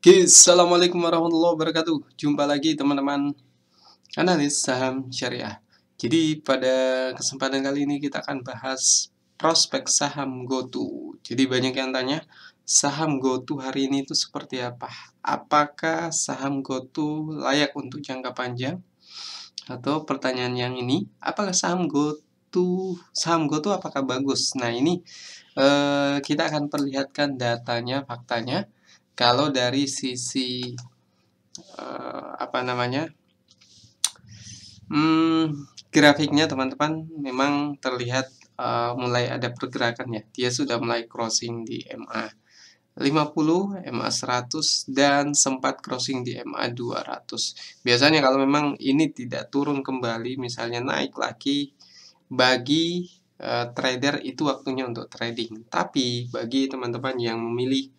Oke, assalamualaikum warahmatullahi wabarakatuh. Jumpa lagi teman-teman analis saham syariah. Jadi pada kesempatan kali ini kita akan bahas prospek saham GoTo. Jadi banyak yang tanya, saham GoTo hari ini itu seperti apa? Apakah saham GoTo layak untuk jangka panjang? Atau pertanyaan yang ini, apakah saham GoTo apakah bagus? Nah ini kita akan perlihatkan datanya, faktanya. Kalau dari sisi apa namanya grafiknya teman-teman memang terlihat mulai ada pergerakannya. Dia sudah mulai crossing di MA 50, MA 100 dan sempat crossing di MA 200. Biasanya kalau memang ini tidak turun kembali, misalnya naik lagi, bagi trader itu waktunya untuk trading. Tapi bagi teman-teman yang memilih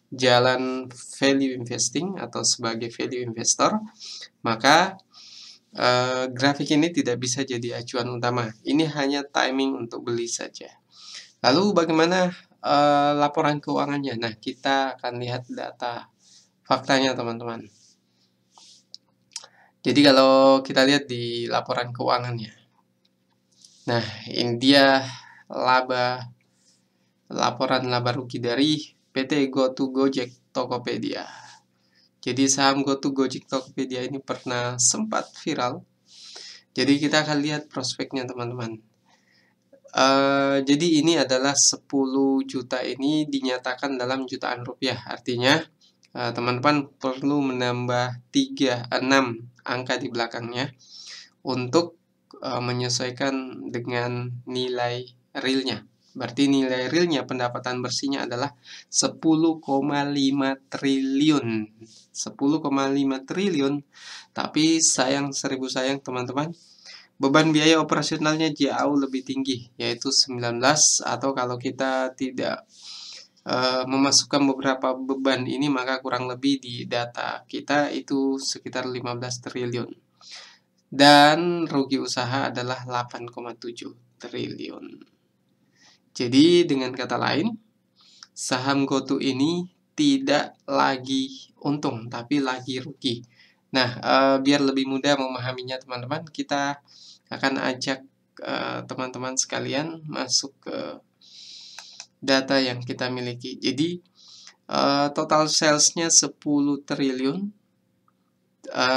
jalan value investing atau sebagai value investor, maka grafik ini tidak bisa jadi acuan utama. Ini hanya timing untuk beli saja. Lalu bagaimana laporan keuangannya? Nah, kita akan lihat data faktanya, teman-teman. Jadi kalau kita lihat di laporan keuangannya. Nah, ini dia laporan laba rugi dari PT GoTo Gojek Tokopedia. Jadi saham GoTo Gojek Tokopedia ini pernah sempat viral. Jadi kita akan lihat prospeknya, teman-teman. Jadi ini adalah 10 juta ini dinyatakan dalam jutaan rupiah. Artinya teman-teman perlu menambah 6 angka di belakangnya untuk menyesuaikan dengan nilai realnya. Berarti nilai realnya, pendapatan bersihnya adalah 10,5 triliun. 10,5 triliun. Tapi sayang, seribu sayang teman-teman, beban biaya operasionalnya jauh lebih tinggi, yaitu 19, atau kalau kita tidak memasukkan beberapa beban ini, maka kurang lebih di data kita itu sekitar 15 triliun. Dan rugi usaha adalah 8,7 triliun. Jadi dengan kata lain, saham GoTo ini tidak lagi untung, tapi lagi rugi. Nah, biar lebih mudah memahaminya teman-teman, kita akan ajak teman-teman sekalian masuk ke data yang kita miliki. Jadi total sales-nya 10 triliun,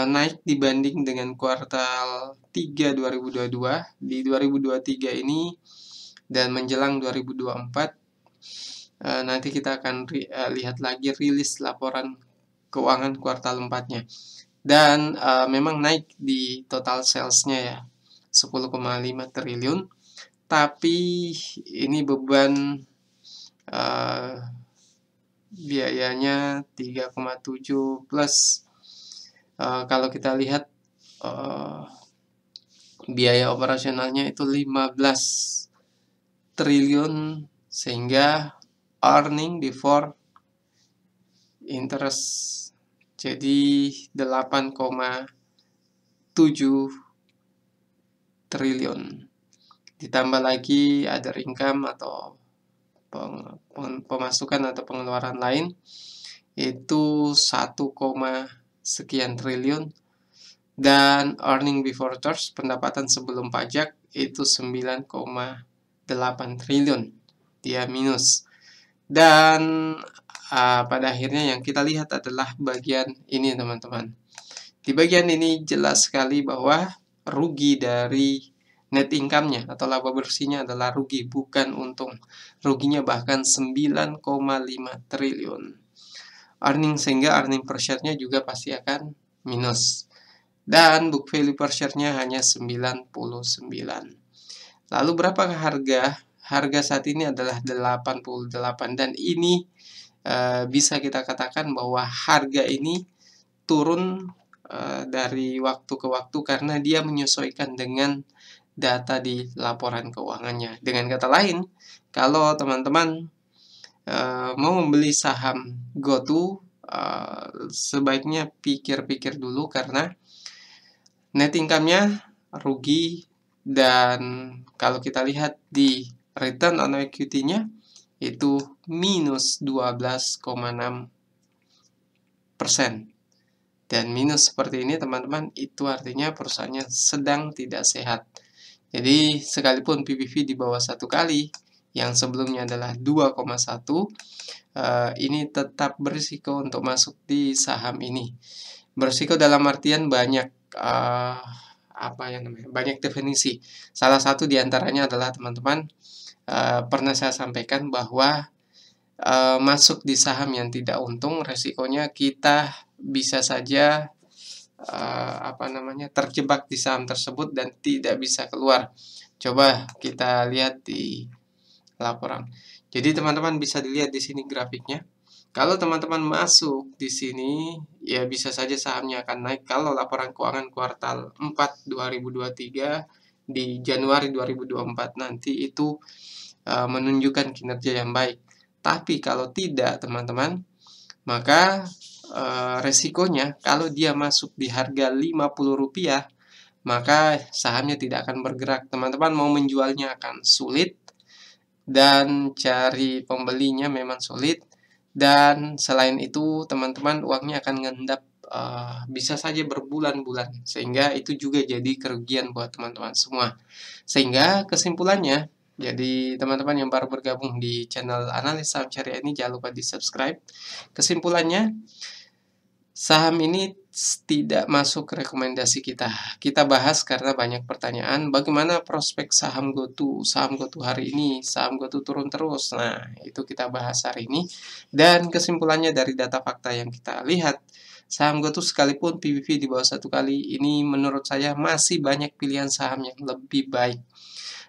naik dibanding dengan kuartal 3 2022. Di 2023 ini dan menjelang 2024, nanti kita akan lihat lagi rilis laporan keuangan kuartal 4-nya. Dan memang naik di total sales-nya ya, 10,5 triliun. Tapi ini beban biayanya 3,7 plus kalau kita lihat biaya operasionalnya itu 15 triliun, sehingga earning before interest jadi 8,7 triliun. Ditambah lagi other income atau pemasukan atau pengeluaran lain itu 1, sekian triliun, dan earning before tax, pendapatan sebelum pajak, itu 9,8 triliun. Dia minus. Dan pada akhirnya yang kita lihat adalah bagian ini, teman-teman. Di bagian ini jelas sekali bahwa rugi dari net income-nya atau laba bersihnya adalah rugi, bukan untung. Ruginya bahkan 9,5 triliun. Sehingga earning per share-nya juga pasti akan minus. Dan book value per share-nya hanya 99. Lalu berapakah harga? Harga saat ini adalah 88, dan ini bisa kita katakan bahwa harga ini turun dari waktu ke waktu karena dia menyesuaikan dengan data di laporan keuangannya. Dengan kata lain, kalau teman-teman mau membeli saham GoTo, sebaiknya pikir-pikir dulu karena net income-nya rugi, dan kalau kita lihat di return on equity-nya itu minus 12,6%. Dan minus seperti ini teman-teman, itu artinya perusahaannya sedang tidak sehat. Jadi sekalipun PBV di bawah 1 kali, yang sebelumnya adalah 2,1, ini tetap berisiko untuk masuk di saham ini. Berisiko dalam artian banyak, banyak definisi. Salah satu di antaranya adalah teman-teman, pernah saya sampaikan bahwa masuk di saham yang tidak untung, resikonya kita bisa saja terjebak di saham tersebut dan tidak bisa keluar. Coba kita lihat di laporan. Jadi teman-teman bisa dilihat di sini grafiknya. Kalau teman-teman masuk di sini, ya bisa saja sahamnya akan naik kalau laporan keuangan kuartal 4 2023 di Januari 2024 nanti itu menunjukkan kinerja yang baik. Tapi kalau tidak, teman-teman, maka resikonya kalau dia masuk di harga Rp50, maka sahamnya tidak akan bergerak. Teman-teman mau menjualnya akan sulit dan cari pembelinya memang sulit. Dan selain itu, teman-teman uangnya akan ngendap bisa saja berbulan-bulan, sehingga itu juga jadi kerugian buat teman-teman semua. Sehingga kesimpulannya, jadi teman-teman yang baru bergabung di channel Analis Saham Syariah ini jangan lupa di-subscribe. Kesimpulannya, saham ini tidak masuk rekomendasi kita. Kita bahas karena banyak pertanyaan, bagaimana prospek saham GoTo hari ini, saham GoTo turun terus. Nah, itu kita bahas hari ini. Dan kesimpulannya dari data fakta yang kita lihat, saham GoTo sekalipun PBV di bawah 1 kali, ini menurut saya masih banyak pilihan saham yang lebih baik.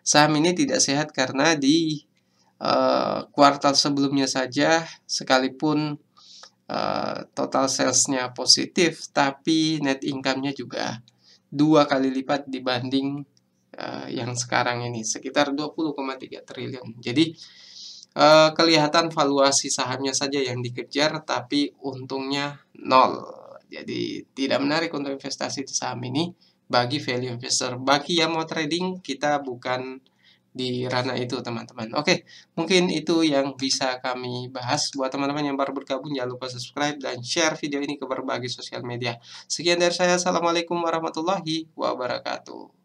Saham ini tidak sehat karena di kuartal sebelumnya saja, sekalipun total salesnya positif, tapi net income-nya juga 2 kali lipat dibanding yang sekarang ini, sekitar 20,3 triliun. Jadi kelihatan valuasi sahamnya saja yang dikejar, tapi untungnya nol. Jadi tidak menarik untuk investasi di saham ini bagi value investor. Bagi yang mau trading, kita bukan di ranah itu, teman-teman. Oke, mungkin itu yang bisa kami bahas. Buat teman-teman yang baru bergabung, jangan lupa subscribe dan share video ini ke berbagai sosial media. Sekian dari saya. Assalamualaikum warahmatullahi wabarakatuh.